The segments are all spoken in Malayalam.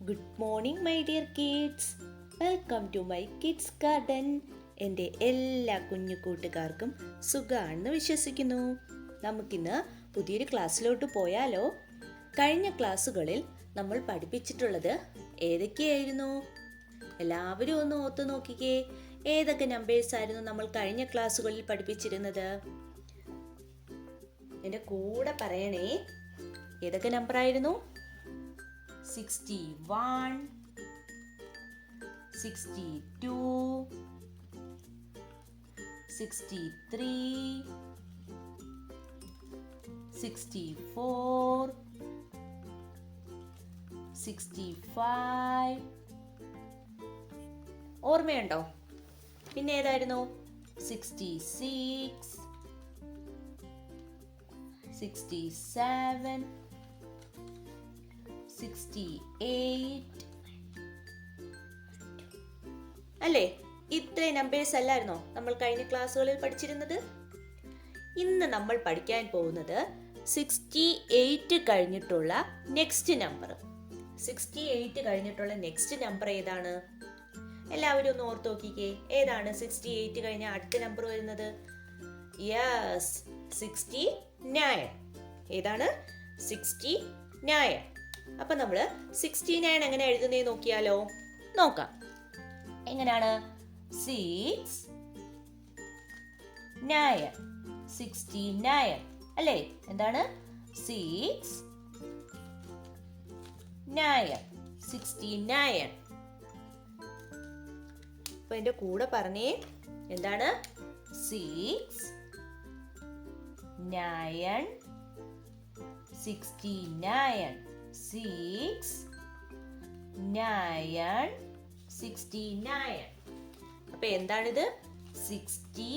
Good morning my dear kids. Welcome to my kids garden. എൻ്റെ എല്ലാ കുഞ്ഞു കൂട്ടുകാർക്കും സുഖമാണെന്ന് വിശ്വസിക്കുന്നു. നമുക്കിന്ന് പുതിയൊരു ക്ലാസ്സിലോട്ട് പോയാലോ? കഴിഞ്ഞ ക്ലാസ്സുകളിൽ നമ്മൾ പഠിപ്പിച്ചിട്ടുള്ളത് ഏതൊക്കെയായിരുന്നു? എല്ലാവരും ഒന്ന് ഓർത്തു നോക്കിക്കേ. ഏതൊക്കെ നമ്പേഴ്സ് ആയിരുന്നു നമ്മൾ കഴിഞ്ഞ ക്ലാസ്സുകളിൽ പഠിപ്പിച്ചിരുന്നത്? എൻ്റെ കൂടെ പറയണേ. ഏതൊക്കെ നമ്പർ ആയിരുന്നു? 61, 62, 63, 64, 65. ഓർമ്മയുണ്ടോ? പിന്നെ ഏതായിരുന്നു? 66, 67, 68 അല്ലേ? ഇത്രയും നമ്പേഴ്സ് അല്ലായിരുന്നോ നമ്മൾ കഴിഞ്ഞ ക്ലാസ്സുകളിൽ പഠിച്ചിരുന്നത്? ഇന്ന് നമ്മൾ പഠിക്കാൻ പോകുന്നത് 68 കഴിഞ്ഞിട്ടുള്ള നെക്സ്റ്റ് നമ്പർ. 68 കഴിഞ്ഞിട്ടുള്ള നെക്സ്റ്റ് നമ്പർ ഏതാണ്? എല്ലാവരും ഒന്ന് ഓർത്ത് നോക്കിക്കേ. ഏതാണ് 68 കഴിഞ്ഞ അടുത്ത നമ്പർ വരുന്നത്? യെസ്, 69. ഏതാണ്? 69. അപ്പൊ നമ്മള് 69 എങ്ങനെ എഴുതുന്നേ നോക്കിയാലോ? നോക്കാം. എങ്ങനെയാണ്? 6 9 69 അല്ലേ? എന്താണ്? 6 9 69. അപ്പൊ എന്റെ കൂടെ പറഞ്ഞേ. എന്താണ്? 6 9 69. 6 9 69. അപ്പൊ എന്താണിത്? 60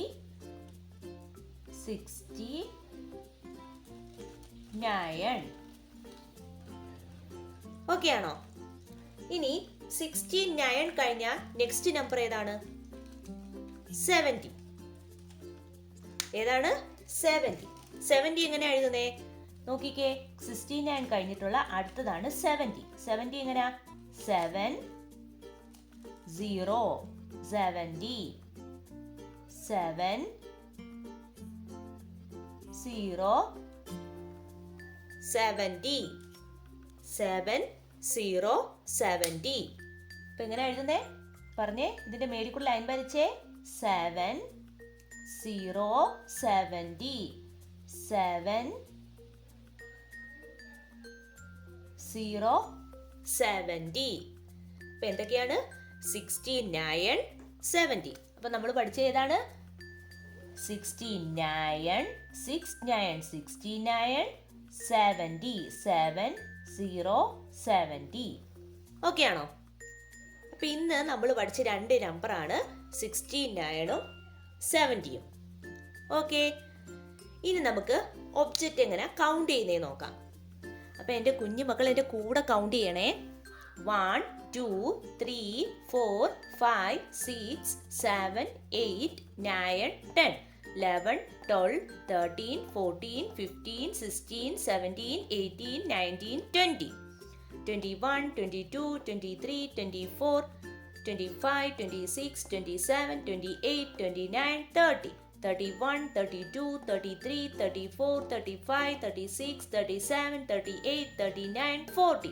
69. ഓക്കെ ആണോ? ഇനി 69 കഴിഞ്ഞ നെക്സ്റ്റ് നമ്പർ ഏതാണ്? 70. ഏതാണ്? 70. 70 എങ്ങനെ എഴുതുന്നേ നോക്കിക്കേ. 69 കഴിഞ്ഞിട്ടുള്ള അടുത്തതാണ് 70. 70 എങ്ങനെയാ? 7 0 70 7 0 70 7 0 70. അപ്പൊ എങ്ങനെ എഴുതുന്നേ പറഞ്ഞേ. ഇതിന്റെ മേലിക്കുള്ള ലൈൻ വരച്ചേ. 7 0 70 7 0 70. അപ്പൊ എന്തൊക്കെയാണ്? 69 70. അപ്പൊ നമ്മൾ പഠിച്ച ഏതാണ്? 69 69 69 70 7 0 70. ഓക്കെ ആണോ? അപ്പൊ ഇന്ന് നമ്മൾ പഠിച്ച രണ്ട് നമ്പറാണ് 69ഉം 70ഉം. ഓക്കെ, ഇനി നമുക്ക് ഒബ്ജക്റ്റ് എങ്ങനെ കൗണ്ട് ചെയ്യുന്നേ നോക്കാം. അപ്പൊ എൻ്റെ കുഞ്ഞു മക്കൾ എൻ്റെ കൂടെ കൗണ്ട് ചെയ്യണേ. 1 2 3 4 5 6 7 8 9 10 11 12 13 14 15 16 17 18 19 20 21 22 23 24 25 26 27 28 29 30 31 32 33 34 35 36 37 38 39 40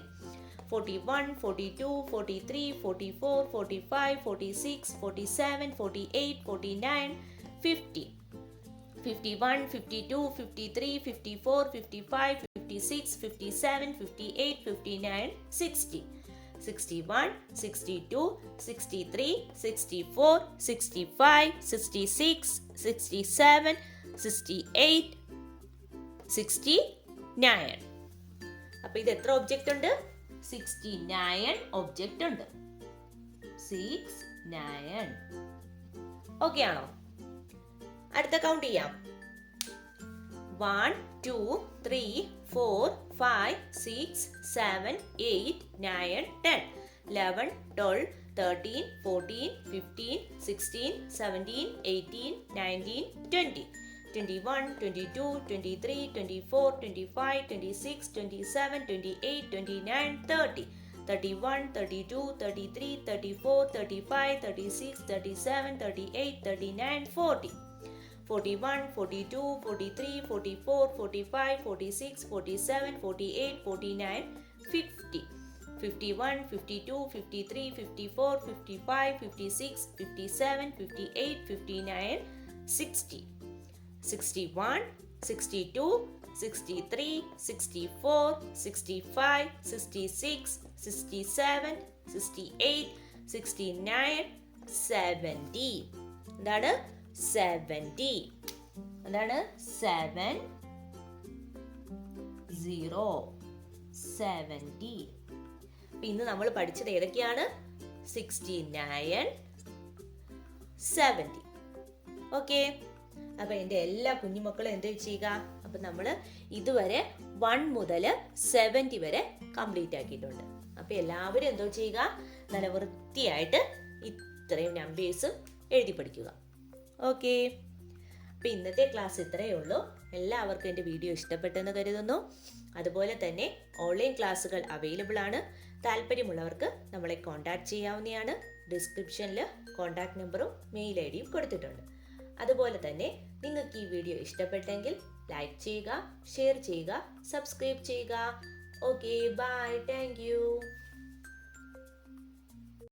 41 42 43 44 45 46 47 48 49 50 51 52 53 54 55 56 57 58 59 60 61 62 63 64 65 66 67 68 69. അപ്പൊ ഇത് എത്ര ഒബ്ജക്റ്റ് ഉണ്ട്? 69 ഒബ്ജക്റ്റ് ഉണ്ട്. 69. ഓക്കെ ആണോ? അടുത്ത കൗണ്ട് ചെയ്യാം. 1 2 3 4 5 6 7 8 9 10 11 12 13 14 15 16 17 18 19 20 21 22 23 24 25 26 27 28 29 30 31, 32, 33, 34, 35, 36, 37, 38, 39, 40. 41, 42, 43, 44, 45, 46, 47, 48, 49, 50. 51, 52, 53, 54, 55, 56, 57, 58, 59, 60. 61, 62, 63, 64, 65, 66, 67, 68, 69, 70. എന്താണ് 70. എന്താണ് 7 0 70. അപ്പം ഇന്ന് നമ്മൾ പഠിച്ചത് ഏതൊക്കെയാണ്? 69, 70. ഓക്കെ, അപ്പം എൻ്റെ എല്ലാ കുഞ്ഞുമക്കളും എന്ത് ചെയ്യുക? അപ്പം നമ്മൾ ഇതുവരെ 1 മുതൽ 70 വരെ കംപ്ലീറ്റ് ആക്കിയിട്ടുണ്ട്. അപ്പം എല്ലാവരും എന്തോ ചെയ്യുക? നല്ല വൃത്തിയായിട്ട് ഇത്രയും നമ്പേഴ്സ് എഴുതി പഠിക്കുക. ഓക്കെ, അപ്പം ഇന്നത്തെ ക്ലാസ് ഇത്രയേ ഉള്ളൂ. എല്ലാവർക്കും എൻ്റെ വീഡിയോ ഇഷ്ടപ്പെട്ടെന്ന് കരുതുന്നു. അതുപോലെ തന്നെ ഓൺലൈൻ ക്ലാസ്സുകൾ അവൈലബിൾ ആണ്. താല്പര്യമുള്ളവർക്ക് നമ്മളെ കോൺടാക്ട് ചെയ്യാവുന്നതാണ്. ഡിസ്ക്രിപ്ഷനിൽ കോൺടാക്ട് നമ്പറും മെയിൽ ഐ ഡിയും കൊടുത്തിട്ടുണ്ട്. അതുപോലെ തന്നെ നിങ്ങൾക്ക് ഈ വീഡിയോ ഇഷ്ടപ്പെട്ടെങ്കിൽ ലൈക്ക് ചെയ്യുക, ഷെയർ ചെയ്യുക, സബ്സ്ക്രൈബ് ചെയ്യുക. Okay, bye, thank U.